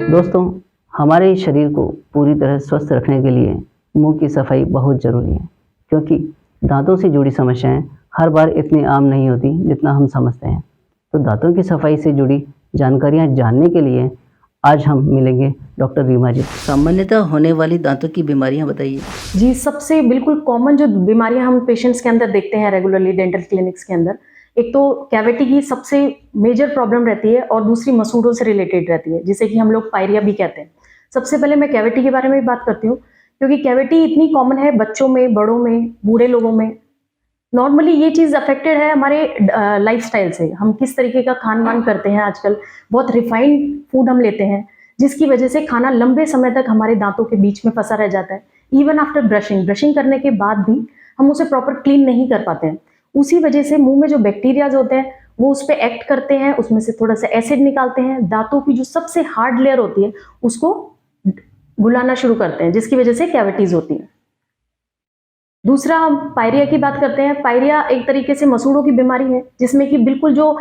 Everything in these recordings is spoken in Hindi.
दोस्तों, हमारे शरीर को पूरी तरह स्वस्थ रखने के लिए मुंह की सफाई बहुत ज़रूरी है, क्योंकि दांतों से जुड़ी समस्याएं हर बार इतनी आम नहीं होती जितना हम समझते हैं। तो दांतों की सफाई से जुड़ी जानकारियां जानने के लिए आज हम मिलेंगे डॉक्टर रीमा जी। सामान्यतः होने वाली दांतों की बीमारियां बताइए। जी, सबसे बिल्कुल कॉमन जो बीमारियां हम पेशेंट्स के अंदर देखते हैं रेगुलरली डेंटल क्लिनिक्स के अंदर, एक तो कैविटी की सबसे मेजर प्रॉब्लम रहती है और दूसरी मसूड़ों से रिलेटेड रहती है, जिसे कि हम लोग पायरिया भी कहते हैं। सबसे पहले मैं कैविटी के बारे में बात करती हूँ, क्योंकि कैविटी इतनी कॉमन है बच्चों में, बड़ों में, बूढ़े लोगों में। नॉर्मली ये चीज़ अफेक्टेड है हमारे लाइफस्टाइल से। हम किस तरीके का खान-पान करते हैं आजकल, बहुत रिफाइंड फूड हम लेते हैं, जिसकी वजह से खाना लंबे समय तक हमारे दाँतों के बीच में फँसा रह जाता है। इवन आफ्टर ब्रशिंग, ब्रशिंग करने के बाद भी हम उसे प्रॉपर क्लीन नहीं कर पाते हैं। उसी वजह से मुँह में जो बैक्टीरियाज़ होते हैं, वो उस पे एक्ट करते हैं, उसमें से थोड़ा-सा एसिड निकालते हैं, दाँतों की जो सबसे हार्ड लेयर होती है, उसको बुलाना शुरू करते हैं, जिसकी वजह से कैविटीज़ होती हैं। दूसरा हम पायरिया की बात करते हैं। पायरिया एक तरीके से मसूड़ों की बीमारी है, जिसमें कि बिल्कुल जो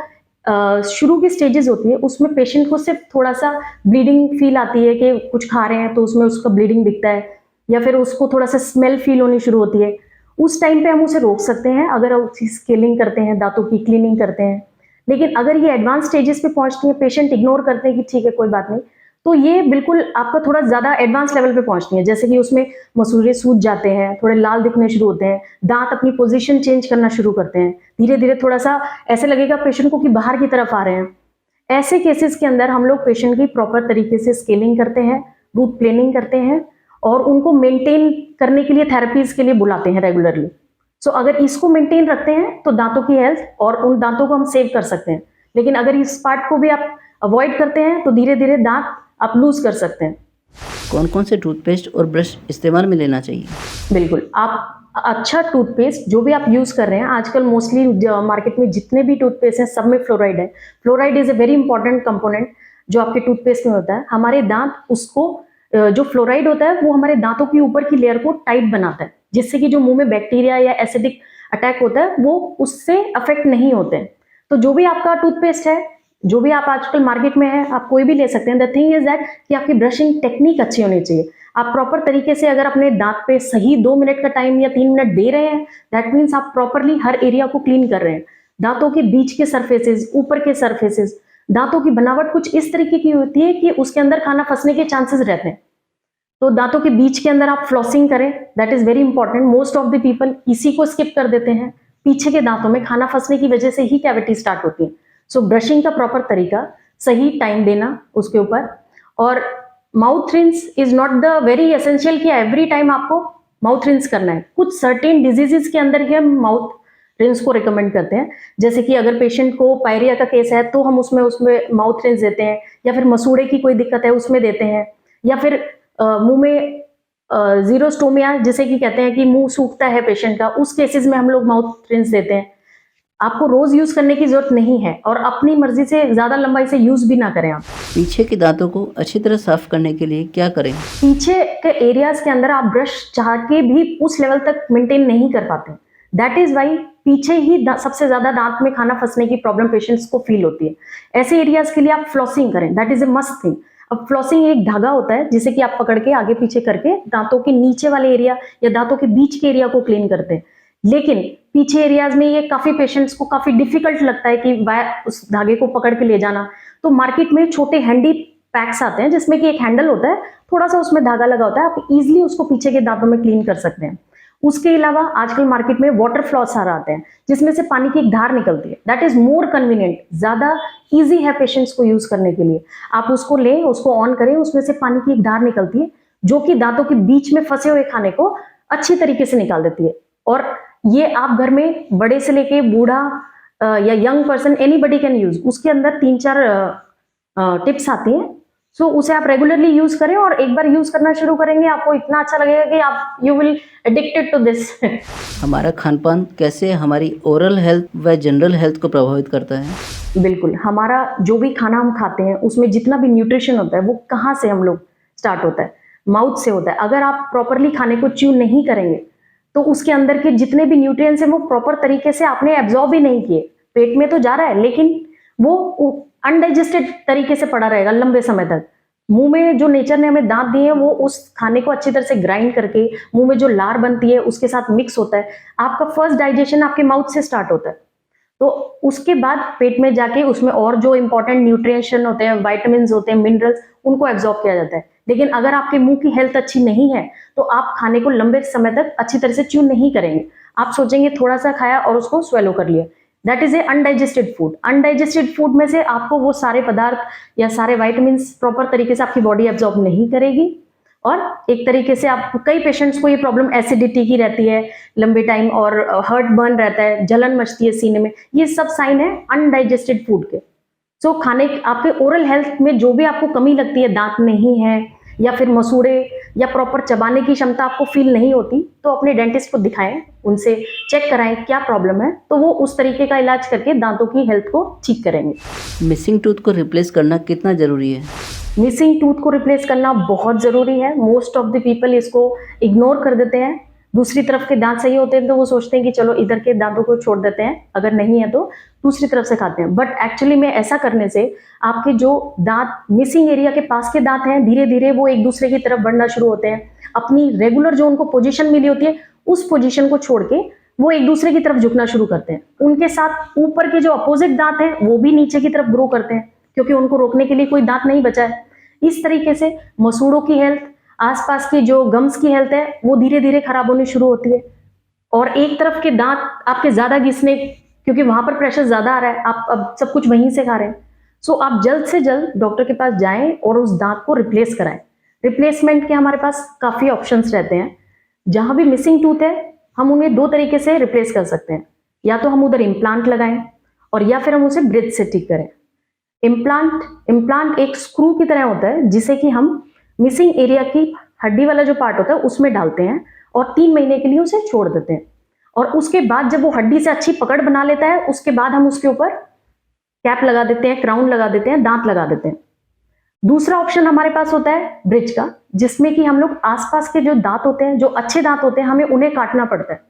शुरू की स्टेजेस होती है, उसमें पेशेंट को सिर्फ थोड़ा-सा ब्लीडिंग फील आती है कि कुछ खा रहे हैं तो उसमें उसका ब्लीडिंग दिखता है, या फिर उसको थोड़ा-सा स्मेल फील होनी शुरू होती है। उस टाइम पे हम उसे रोक सकते हैं अगर हम उसकी स्केलिंग करते हैं, दाँतों की क्लीनिंग करते हैं। लेकिन अगर ये एडवांस स्टेजेस पे पहुँचती है, पेशेंट इग्नोर करते हैं कि ठीक है कोई बात नहीं, तो ये बिल्कुल आपका थोड़ा ज़्यादा एडवांस लेवल पे पहुँचती है। जैसे कि उसमें मसूड़े सूज जाते हैं, थोड़े लाल दिखने शुरू होते हैं, दाँत अपनी पोज़ीशन चेंज करना शुरू करते हैं। धीरे-धीरे थोड़ा-सा ऐसे लगेगा पेशेंट को कि बाहर की तरफ आ रहे हैं। ऐसे केसेस के अंदर हम लोग पेशेंट की प्रॉपर तरीके से स्केलिंग करते हैं, रूट प्लेनिंग करते हैं और उनको मेंटेन करने के लिए थेरेपीज़ के लिए बुलाते हैं रेगुलरली। सो अगर इसको मेंटेन रखते हैं तो दाँतों की हेल्थ और उन दाँतों को हम सेव कर सकते हैं। लेकिन अगर इस पार्ट को भी आप अवॉइड करते हैं तो धीरे-धीरे दाँत आप लूज़ कर सकते हैं। कौन-कौन से टूथपेस्ट और ब्रश इस्तेमाल में लेना चाहिए? बिल्कुल, आप अच्छा टूथपेस्ट जो भी आप यूज़ कर रहे हैं, आजकल मोस्टली मार्केट में जितने भी टूथपेस्ट हैं, सब में फ्लोराइड है। Fluoride is a very important component जो आपके टूथपेस्ट में होता है। हमारे दाँत उसको जो फ्लोराइड होता है, वो हमारे दाँतों की ऊपर की लेयर को टाइट बनाता है, जिससे कि जो मुँह में बैक्टीरिया या एसिडिक अटैक होता है, वो उससे अफेक्ट नहीं होते हैं। तो जो भी आपका टूथपेस्ट है, जो भी आप आजकल मार्केट में है, आप कोई भी ले सकते हैं। द थिंग इज़ दैट कि आपकी ब्रशिंग टेक्निक अच्छी होनी चाहिए। आप प्रॉपर तरीके से अगर अपने दाँत पे सही 2 मिनट का टाइम या 3 मिनट दे रहे हैं, दैट मीन्स आप प्रॉपरली हर एरिया को क्लीन कर रहे हैं। दाँतों के बीच के सरफेसेस, ऊपर के सरफेसेस, दाँतों की बनावट कुछ इस तरीके की होती है कि उसके अंदर खाना फँसने के चांसेस रहते हैं। तो दाँतों के बीच के अंदर आप फ्लॉसिंग करें, that is very important. Most of the people इसी को स्किप कर देते हैं। पीछे के दाँतों में खाना फँसने की वजह से ही कैविटी स्टार्ट होती है। सो ब्रशिंग का प्रॉपर तरीका, सही टाइम देना उसके ऊपर, और mouth rinse is not the very essential कि एवरी टाइम आपको माउथ रिंस करना है। कुछ सर्टेन डिजीजेस के अंदर ही हम माउथ रिंस को रिकमेंड करते हैं। जैसे कि अगर पेशेंट को पायरिया का केस है तो हम उसमें उसमें माउथ रिंस देते हैं, या फिर मसूड़े की कोई दिक्कत है उसमें देते हैं, या फिर मुंह में जीरोस्टोमिया जिसे कि कहते हैं कि मुंह सूखता है पेशेंट का, उस केसेस में हम लोग माउथ रिंस देते हैं। आपको रोज यूज करने की जरूरत नहीं है और अपनी मर्जी से ज्यादा लंबाई से यूज भी ना करें आप। पीछे के दांतों को अच्छी तरह साफ करने के लिए क्या करें? पीछे के एरियाज के अंदर आप ब्रश चाह के भी उस लेवल तक मेंटेन नहीं कर पाते। दैट इज वाई पीछे ही सबसे ज्यादा दांत में खाना फंसने की प्रॉब्लम पेशेंट्स को फील होती है। ऐसे एरियाज के लिए आप फ्लॉसिंग करें, that is a must thing. अब फ्लॉसिंग एक धागा होता है जिसे कि आप पकड़ के आगे पीछे करके दांतों के नीचे वाले एरिया या दांतों के बीच के एरिया को क्लीन करते हैं। लेकिन पीछे एरियाज में ये काफी पेशेंट्स को काफी डिफिकल्ट लगता है कि उस धागे को पकड़ के ले जाना। तो मार्केट में छोटे हैंडी पैक्स आते हैं जिसमें कि एक हैंडल होता है, थोड़ा सा उसमें धागा लगा होता है, आप इजीली उसको पीछे के दांतों में क्लीन कर सकते हैं। उसके अलावा आजकल मार्केट में वाटर फ्लॉस आ आते हैं जिसमें से पानी की एक धार निकलती है। दैट इज मोर कन्वीनियंट, ज्यादा इजी है पेशेंट्स को यूज करने के लिए। आप उसको लें, उसको ऑन करें, उसमें से पानी की एक धार निकलती है जो कि दांतों के बीच में फंसे हुए खाने को अच्छी तरीके से निकाल देती है। और ये आप घर में बड़े से लेके बूढ़ा या young person anybody can use. उसके अंदर 3-4 टिप्स आती हैं। सो उसे आप रेगुलरली यूज करें और एक बार यूज करना शुरू करेंगे आपको इतना अच्छा लगेगा कि आप you will addicted to this. हमारा खानपान कैसे हमारी ओरल हेल्थ व जनरल हेल्थ को प्रभावित करता है? बिल्कुल, हमारा जो भी खाना हम खाते हैं उसमें जितना भी न्यूट्रिशन होता है वो कहाँ से हम लोग स्टार्ट होता है, माउथ से होता है। अगर आप प्रॉपरली खाने को च्यू नहीं करेंगे तो उसके अंदर के जितने भी न्यूट्रिएंट्स हैं वो प्रॉपर तरीके से आपने एब्जॉर्ब ही नहीं किए। पेट में तो जा रहा है लेकिन वो अनडाइजेस्टेड तरीके से पड़ा रहेगा लंबे समय तक। मुंह में जो नेचर ने हमें दांत दिए हैं वो उस खाने को अच्छी तरह से ग्राइंड करके मुंह में जो लार बनती है उसके साथ मिक्स होता है। आपका फर्स्ट डाइजेशन आपके माउथ से स्टार्ट होता है, तो उसके बाद पेट में जाके उसमें और जो इंपॉर्टेंट न्यूट्रिशन होते हैं, विटामिन्स होते हैं, मिनरल्स, उनको एब्जॉर्ब किया जाता है। लेकिन अगर आपके मुंह की हेल्थ अच्छी नहीं है तो आप खाने को लंबे समय तक अच्छी तरह से च्यू नहीं करेंगे। आप सोचेंगे थोड़ा सा खाया और उसको स्वेलो कर लिया। That is a undigested food. Undigested food में से आपको वो सारे पदार्थ या सारे विटामिन्स प्रॉपर तरीके से आपकी बॉडी एब्जॉर्ब नहीं करेगी, और एक तरीके से आप, कई पेशेंट्स को ये प्रॉब्लम एसिडिटी की रहती है लंबे टाइम, और हर्ट बर्न रहता है, जलन मचती है सीने में। ये सब साइन है अनडाइजेस्टेड फूड के। सो खाने आपके ओरल हेल्थ में जो भी आपको कमी लगती है, दांत नहीं है या फिर मसूड़े या प्रॉपर चबाने की क्षमता आपको फील नहीं होती, तो अपने डेंटिस्ट को दिखाएं, उनसे चेक कराएं क्या प्रॉब्लम है, तो वो उस तरीके का इलाज करके दांतों की हेल्थ को ठीक करेंगे। मिसिंग टूथ को रिप्लेस करना कितना ज़रूरी है? मिसिंग टूथ को रिप्लेस करना बहुत ज़रूरी है। मोस्ट ऑफ द पीपल इसको इग्नोर कर देते हैं। दूसरी तरफ के दांत सही होते हैं तो वो सोचते हैं कि चलो इधर के दांतों को छोड़ देते हैं, अगर नहीं है तो दूसरी तरफ से खाते हैं। बट एक्चुअली में ऐसा करने से आपके जो दांत मिसिंग एरिया के पास के दांत हैं, धीरे धीरे वो एक दूसरे की तरफ बढ़ना शुरू होते हैं। अपनी रेगुलर जो उनको पोजीशन मिली होती है उस पोजीशन को छोड़ के वो एक दूसरे की तरफ झुकना शुरू करते हैं। उनके साथ ऊपर के जो अपोजिट दांत हैं वो भी नीचे की तरफ ग्रो करते हैं, क्योंकि उनको रोकने के लिए कोई दांत नहीं बचा है। इस तरीके से मसूड़ों की हेल्थ, आसपास की जो गम्स की हेल्थ है, वो धीरे धीरे खराब होनी शुरू होती है। और एक तरफ के दांत आपके ज्यादा घिसने, क्योंकि वहां पर प्रेशर ज्यादा आ रहा है, आप अब सब कुछ वहीं से खा रहे हैं। सो आप जल्द से जल्द डॉक्टर के पास जाएं और उस दांत को रिप्लेस कराएं। रिप्लेसमेंट के हमारे पास काफी ऑप्शंस रहते हैं। जहां भी मिसिंग टूथ है हम उन्हें दो तरीके से रिप्लेस कर सकते हैं, या तो हम उधर इम्प्लांट लगाएं और या फिर हम उसे ब्रिज से ठीक करें। इम्प्लांट एक स्क्रू की तरह होता है जिसे कि हम मिसिंग एरिया की हड्डी वाला जो पार्ट होता है उसमें डालते हैं और 3 महीने के लिए उसे छोड़ देते हैं। और उसके बाद जब वो हड्डी से अच्छी पकड़ बना लेता है, उसके बाद हम उसके ऊपर कैप लगा देते हैं, क्राउन लगा देते हैं, दांत लगा देते हैं। दूसरा ऑप्शन हमारे पास होता है ब्रिज का, जिसमें कि हम लोग आसपास के जो दांत होते हैं, जो अच्छे दांत होते हैं, हमें उन्हें काटना पड़ता है।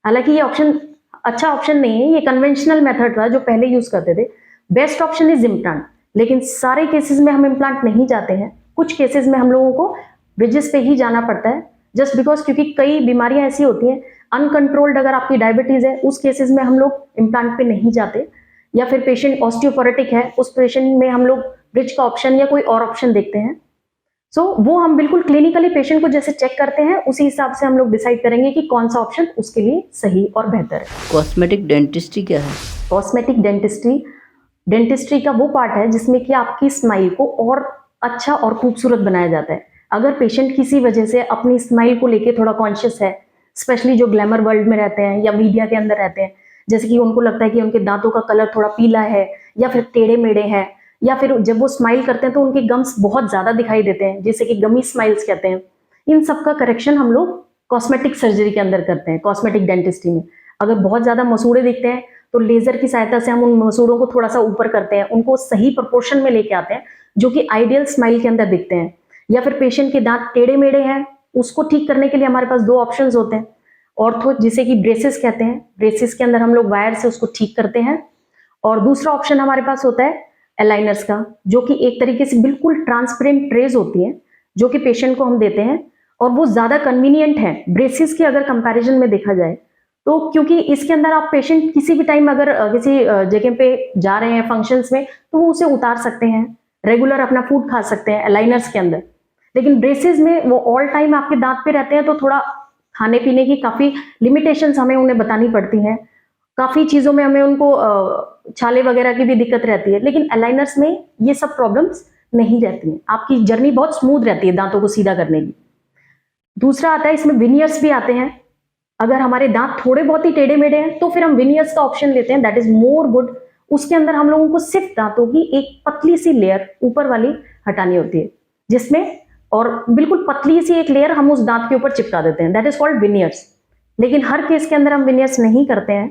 हालांकि ये ऑप्शन अच्छा ऑप्शन नहीं है, ये कन्वेंशनल मेथड था जो पहले यूज करते थे। बेस्ट ऑप्शन इज इम्प्लांट, लेकिन सारे केसेस में हम इम्प्लांट नहीं जाते हैं। कुछ केसेस में हम लोगों को ब्रिजेस पे ही जाना पड़ता है, जस्ट बिकॉज क्योंकि कई बीमारियां ऐसी होती हैं, अनकंट्रोल्ड अगर आपकी डायबिटीज है उस केसेस में हम लोग इम्प्लांट पे नहीं जाते, या फिर पेशेंट ऑस्टियोपोरोटिक है उस पेशेंट में हम लोग ब्रिज का ऑप्शन या कोई और ऑप्शन देखते हैं। सो वो हम बिल्कुल क्लिनिकली पेशेंट को जैसे चेक करते हैं उसी हिसाब से हम लोग डिसाइड करेंगे कि कौन सा ऑप्शन उसके लिए सही और बेहतर है। कॉस्मेटिक डेंटिस्ट्री क्या है? कॉस्मेटिक डेंटिस्ट्री का वो पार्ट है जिसमें कि आपकी स्माइल को और अच्छा और खूबसूरत बनाया जाता है। अगर पेशेंट किसी वजह से अपनी स्माइल को लेके थोड़ा कॉन्शियस है, स्पेशली जो ग्लैमर वर्ल्ड में रहते हैं या मीडिया के अंदर रहते हैं, जैसे कि उनको लगता है कि उनके दांतों का कलर थोड़ा पीला है या फिर टेढ़े मेढ़े हैं, या फिर जब वो स्माइल करते हैं तो उनके गम्स बहुत ज्यादा दिखाई देते हैं, जिसे कि गमी स्माइल्स कहते हैं। इन सब का करेक्शन हम लोग कॉस्मेटिक सर्जरी के अंदर करते हैं, कॉस्मेटिक डेंटिस्ट्री में। अगर बहुत ज्यादा मसूड़े दिखते हैं तो लेजर की सहायता से हम उन मसूड़ों को थोड़ा सा ऊपर करते हैं, उनको सही प्रोपोर्शन में लेके आते हैं जो कि आइडियल स्माइल के अंदर दिखते हैं। या फिर पेशेंट के दांत टेढ़े मेढ़े हैं, उसको ठीक करने के लिए हमारे पास 2 ऑप्शंस होते हैं। ऑर्थो, जिसे कि ब्रेसेस कहते हैं, ब्रेसेस के अंदर हम लोग वायर से उसको ठीक करते हैं। और दूसरा ऑप्शन हमारे पास होता है अलाइनर्स का, जो कि एक तरीके से बिल्कुल ट्रांसपेरेंट ट्रेज होती है जो कि पेशेंट को हम देते हैं, और वो ज्यादा कन्वीनियंट है ब्रेसेस की अगर कंपैरिजन में देखा जाए तो, क्योंकि इसके अंदर आप पेशेंट किसी भी टाइम अगर किसी जगह पे जा रहे हैं फंक्शंस में तो वो उसे उतार सकते हैं, रेगुलर अपना फूड खा सकते हैं अलाइनर्स के अंदर। लेकिन ब्रेसेस में वो ऑल टाइम आपके दांत पे रहते हैं तो थोड़ा खाने पीने की काफी लिमिटेशंस हमें उन्हें बतानी पड़ती हैं, काफी चीजों में हमें उनको छाले वगैरह की भी दिक्कत रहती है। लेकिन अलाइनर्स में ये सब प्रॉब्लम्स नहीं रहती हैं, आपकी जर्नी बहुत स्मूथ रहती है दांतों को सीधा करने की। दूसरा आता है इसमें विनियर्स भी आते हैं। अगर हमारे दांत थोड़े बहुत ही टेढ़े मेढ़े हैं तो फिर हम विनियर्स का ऑप्शन लेते हैं, दैट इज मोर गुड। उसके अंदर हम लोगों को सिर्फ दांतों की एक पतली सी लेयर ऊपर वाली हटानी होती है, जिसमें और बिल्कुल पतली सी एक लेयर हम उस दांत के ऊपर चिपका देते हैं, दैट इज कॉल्ड विनियर्स। लेकिन हर केस के अंदर हम विनियर्स नहीं करते हैं,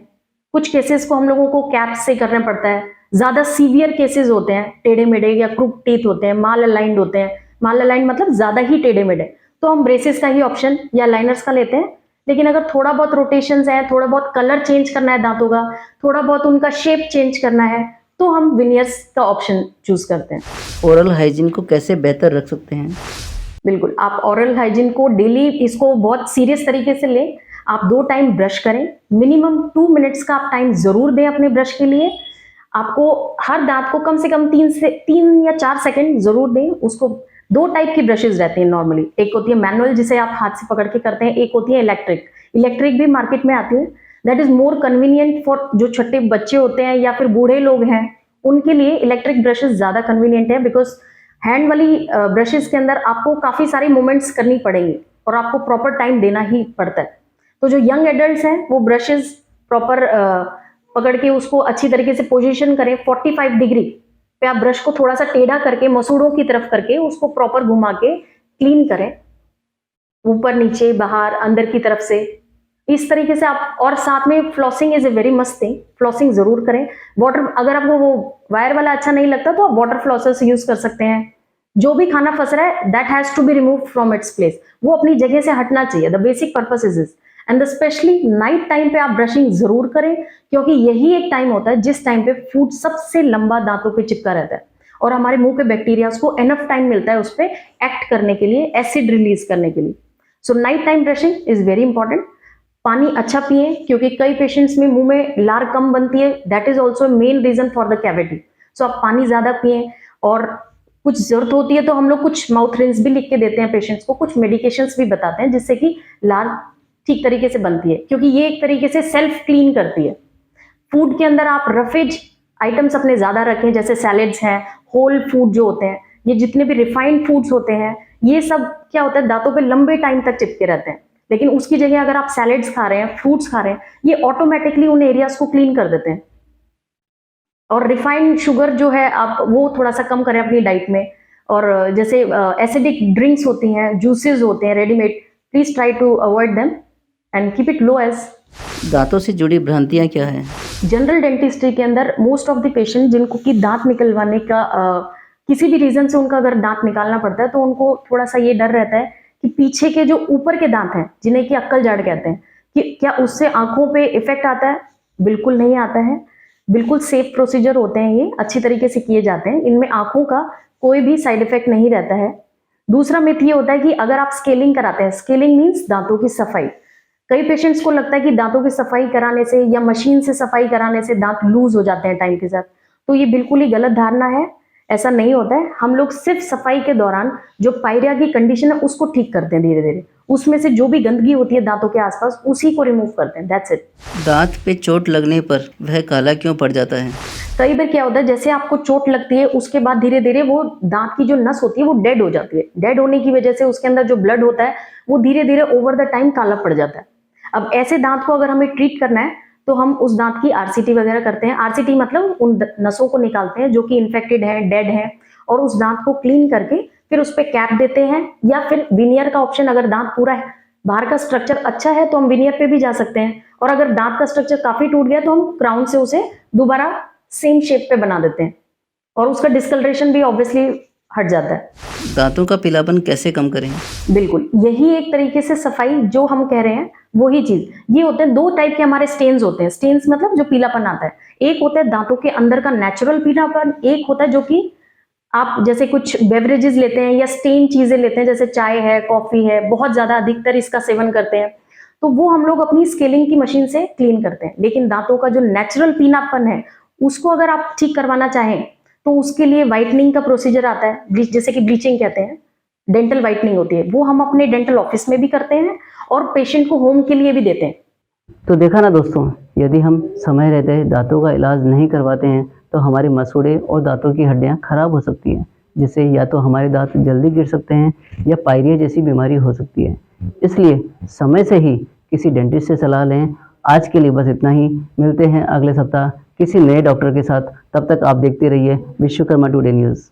कुछ केसेस को हम लोगों को कैप्स से करना पड़ता है। ज्यादा सीवियर केसेस होते हैं, टेढ़े मेढ़े या क्रूक टीथ होते हैं, माल अलाइंड होते हैं, माल अलाइंड मतलब ज्यादा ही टेढ़े मेढ़े, तो हम ब्रेसेस का ही ऑप्शन या लाइनर्स का लेते हैं। लेकिन अगर थोड़ा बहुत रोटेशंस है, थोड़ा बहुत कलर चेंज करना है दांतों का, थोड़ा बहुत उनका शेप चेंज करना है, तो हम विनियर्स का ऑप्शन चूज करते हैं। ओरल हाइजीन को कैसे बेहतर रख सकते हैं? बिल्कुल, आप ओरल हाइजीन को डेली इसको बहुत सीरियस तरीके से लें। आप 2 टाइम ब्रश करें, मिनिमम 2 मिनट्स का आप टाइम जरूर दें अपने ब्रश के लिए। आपको हर दांत को कम से कम 3 या 4 सेकंड जरूर दें। उसको 2 टाइप की ब्रशेस रहती हैं नॉर्मली, एक होती है मैनुअल जिसे आप हाथ से पकड़ के करते हैं, एक होती है इलेक्ट्रिक। इलेक्ट्रिक भी मार्केट में आती है, that is more convenient for जो छोटे बच्चे होते हैं या फिर बूढ़े लोग हैं, उनके लिए इलेक्ट्रिक ब्रशेस ज्यादा कन्वीनियंट है, बिकॉज हैंड वाली ब्रशेस के अंदर आपको काफी सारी मूवमेंट्स करनी पड़ेंगी और आपको प्रॉपर टाइम देना ही पड़ता है। तो जो यंग एडल्ट्स हैं वो ब्रशेस प्रॉपर पकड़ के उसको अच्छी तरीके से पोजीशन करें। 45 डिग्री पे आप ब्रश को थोड़ा सा टेढ़ा करके मसूड़ों की तरफ करके उसको प्रॉपर घुमा के क्लीन करें, ऊपर नीचे बाहर अंदर की तरफ से, इस तरीके से आप। और साथ में flossing is a very must thing, flossing जरूर करें। वाटर, अगर आपको वो वायर वाला अच्छा नहीं लगता तो आप वाटर फ्लॉसर्स यूज कर सकते हैं। जो भी खाना फंस रहा है that has to be remove from its place, वो अपनी जगह से हटना चाहिए। The basic purpose is this. And specially night time पे आप ब्रशिंग जरूर करें, क्योंकि यही एक टाइम होता है जिस टाइम पे फूड सबसे लंबा दांतों पे चिपका रहता है और हमारे मुंह के बैक्टीरियाज को एनफ टाइम मिलता है उस पर एक्ट करने के लिए, एसिड रिलीज करने के लिए। So night time brushing is very important. पानी अच्छा पिए, क्योंकि कई पेशेंट्स में मुंह में लार कम बनती है, that is also main reason for the cavity. So आप पानी ज्यादा पिए, और कुछ जरूरत होती है तो हम लोग कुछ माउथ रिंस भी लिख के देते हैं पेशेंट्स को, कुछ मेडिकेशंस भी बताते हैं जिससे कि लार ठीक तरीके से बनती है, क्योंकि ये एक तरीके से सेल्फ क्लीन करती है। फूड के अंदर आप रफेज आइटम्स अपने ज्यादा रखें, जैसे सैलेड्स हैं, होल फूड जो होते हैं, ये जितने भी रिफाइंड फूड्स होते हैं, ये सब क्या होता है दांतों पे लंबे टाइम तक चिपके रहते हैं। लेकिन उसकी जगह अगर आप सैलेड्स खा रहे हैं, फ्रूट्स खा रहे हैं, ये ऑटोमेटिकली उन एरियाज को क्लीन कर देते हैं। और रिफाइंड शुगर जो है आप वो थोड़ा सा कम करें अपनी डाइट में। और जैसे एसिडिक ड्रिंक्स होती हैं, जूसेस होते हैं readymade, please try to avoid them and keep it low as. दांतों से जुड़ी भ्रांतियां क्या हैं? जनरल डेंटिस्ट्री के अंदर मोस्ट ऑफ द पेशेंट जिनको कि दांत निकलवाने का किसी भी रीजन से उनका अगर दांत निकालना पड़ता है तो उनको थोड़ा सा ये डर रहता है कि पीछे के जो ऊपर के दांत हैं, जिन्हें कि अक्कल जाड़ कहते हैं, कि क्या उससे आंखों पे इफेक्ट आता है। बिल्कुल नहीं आता है, बिल्कुल सेफ प्रोसीजर होते हैं, ये अच्छी तरीके से किए जाते हैं, इनमें आंखों का कोई भी साइड इफेक्ट नहीं रहता है। दूसरा मिथ ये होता है कि अगर आप स्केलिंग कराते हैं, स्केलिंग मीन्स दांतों की सफाई, कई पेशेंट्स को लगता है कि दांतों की सफाई कराने से या मशीन से सफाई कराने से दांत लूज हो जाते हैं टाइम के साथ, तो ये बिल्कुल ही गलत धारणा है। ऐसा नहीं होता है। हम लोग सिर्फ सफाई के दौरान जो पायरिया की कंडीशन है उसको ठीक करते हैं धीरे धीरे, उसमें से जो भी गंदगी होती है दांतों के आसपास उसी को रिमूव करते हैं, दैट्स इट। दांत पे चोट लगने पर वह काला क्यों पड़ जाता है? कई बार क्या होता है, जैसे आपको चोट लगती है उसके बाद धीरे धीरे वो दांत की जो नस होती है वो डेड हो जाती है। डेड होने की वजह से उसके अंदर जो ब्लड होता है वो धीरे धीरे ओवर द टाइम काला पड़ जाता है। अब ऐसे दांत को अगर हमें ट्रीट करना है तो हम उस दांत की आरसीटी वगैरह करते हैं। आरसीटी मतलब उन नसों को निकालते हैं जो कि इन्फेक्टेड है, डेड है, और उस दांत को क्लीन करके फिर उस पर कैप देते हैं, या फिर विनियर का ऑप्शन, अगर दांत पूरा है, बाहर का स्ट्रक्चर अच्छा है तो हम विनियर पे भी जा सकते हैं, और अगर दांत का स्ट्रक्चर काफी टूट गया तो हम क्राउन से उसे दोबारा सेम शेप पे बना देते हैं, और उसका डिस्कलरेशन भी ऑब्वियसली हट जाता है। दांतों का पीलापन कैसे कम करें? बिल्कुल, यही एक तरीके से सफाई जो हम कह रहे हैं वही चीज। ये होते हैं 2 टाइप के हमारे स्टेन्स होते हैं। स्टेन्स मतलब जो पीलापन आता है, एक होता है दांतों के अंदर का नेचुरल पीलापन, एक होता है जो कि आप जैसे कुछ बेवरेजेस लेते हैं या स्टेन चीजें लेते हैं, जैसे चाय है, कॉफी है, बहुत ज्यादा अधिकतर इसका सेवन करते हैं, तो वो हम लोग अपनी स्केलिंग की मशीन से क्लीन करते हैं। लेकिन दांतों का जो नेचुरल पीलापन है उसको अगर आप ठीक करवाना चाहें तो उसके लिए व्हाइटनिंग का प्रोसीजर आता है, जैसे कि ब्लीचिंग कहते हैं, डेंटल व्हाइटनिंग होती है, वो हम अपने डेंटल ऑफिस में भी करते हैं और पेशेंट को होम के लिए भी देते हैं। तो देखा ना दोस्तों, यदि हम समय रहते दांतों का इलाज नहीं करवाते हैं तो हमारे मसूड़े और दांतों की हड्डियां खराब हो सकती हैं, जिससे या तो हमारे दांत जल्दी गिर सकते हैं या पायरिया जैसी बीमारी हो सकती है। इसलिए समय से ही किसी डेंटिस्ट से सलाह लें। आज के लिए बस इतना ही, मिलते हैं अगले सप्ताह किसी नए डॉक्टर के साथ। तब तक आप देखते रहिए विश्वकर्मा टुडे न्यूज़।